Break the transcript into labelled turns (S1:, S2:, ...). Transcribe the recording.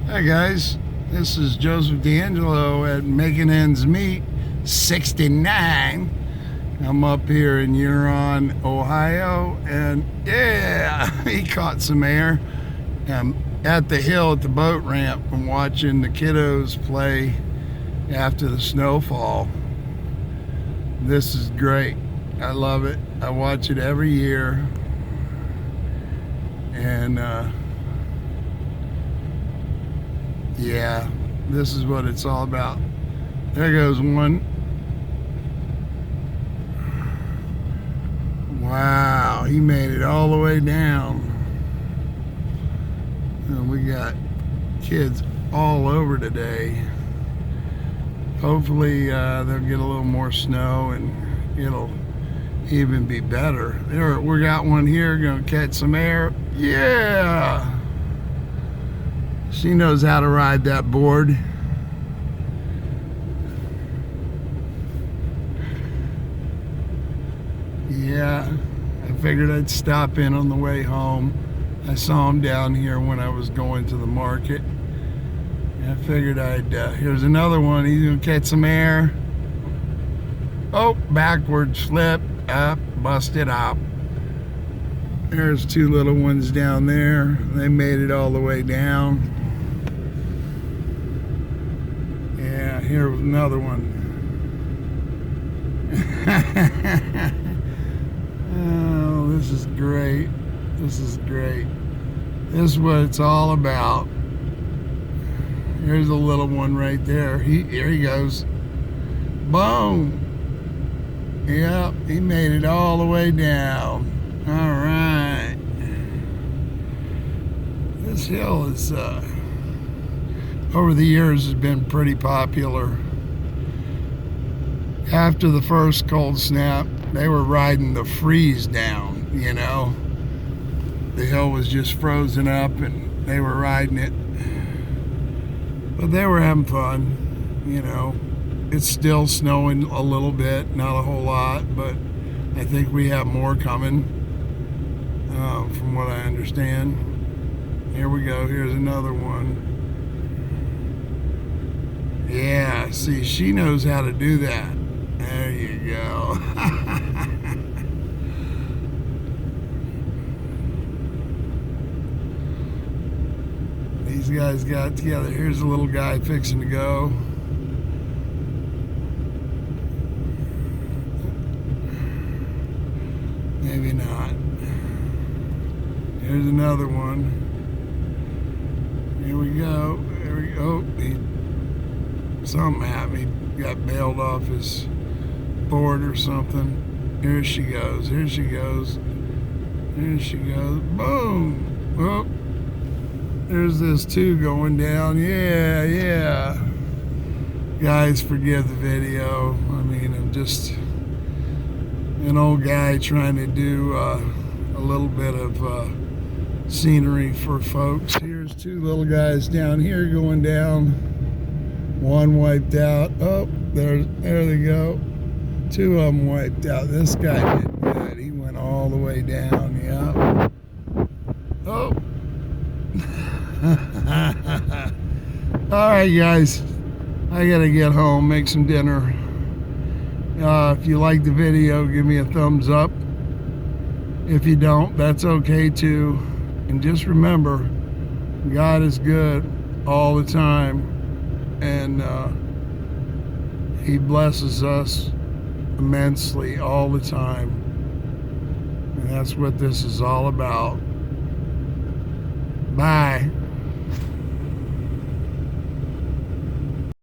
S1: Hi guys, this is Joseph D'Angelo at Making Ends Meet 69. I'm up here in Huron, Ohio, and yeah, he caught some air. I'm at the hill at the boat ramp and watching the kiddos play after the snowfall. This is great. I love it. I watch it every year. And yeah, this is what it's all about. There goes one. Wow, he made it all the way down. And we got kids all over today. Hopefully they'll get a little more snow and it'll even be better. There, we got one here gonna catch some air. Yeah, she knows how to ride that board. Yeah, I figured I'd stop in on the way home. I saw him down here when I was going to the market. And I figured here's another one. He's gonna catch some air. Oh, backward slip, up, busted up. There's two little ones down there. They made it all the way down. Yeah, here's another one. Oh, this is great. This is great. This is what it's all about. Here's a little one right there. Here he goes. Boom. Yep, he made it all the way down. All right. This hill is, over the years, has been pretty popular. After the first cold snap, they were riding the freeze down, you know. The hill was just frozen up and they were riding it. But they were having fun, you know. It's still snowing a little bit, not a whole lot, but I think we have more coming, from what I understand. Here we go, here's another one. Yeah, see, she knows how to do that. There you go. These guys got together. Here's a little guy fixing to go. Maybe not. Here's another one. Here we go. There we go. Something happened. He got bailed off his board or something. Here she goes. Here she goes. Here she goes. Boom. Oh. There's this too going down. Yeah, yeah. Guys, forgive the video. I mean, I'm just an old guy trying to do a little bit of scenery for folks. Here's two little guys down here going down. One wiped out. Oh, there they go. Two of them wiped out. This guy did good. He went all the way down. Yeah. Oh. All right, guys. I gotta get home, make some dinner. If you like the video, give me a thumbs up. If you don't, that's okay too. And just remember, God is good all the time. And He blesses us immensely all the time. And that's what this is all about. Bye.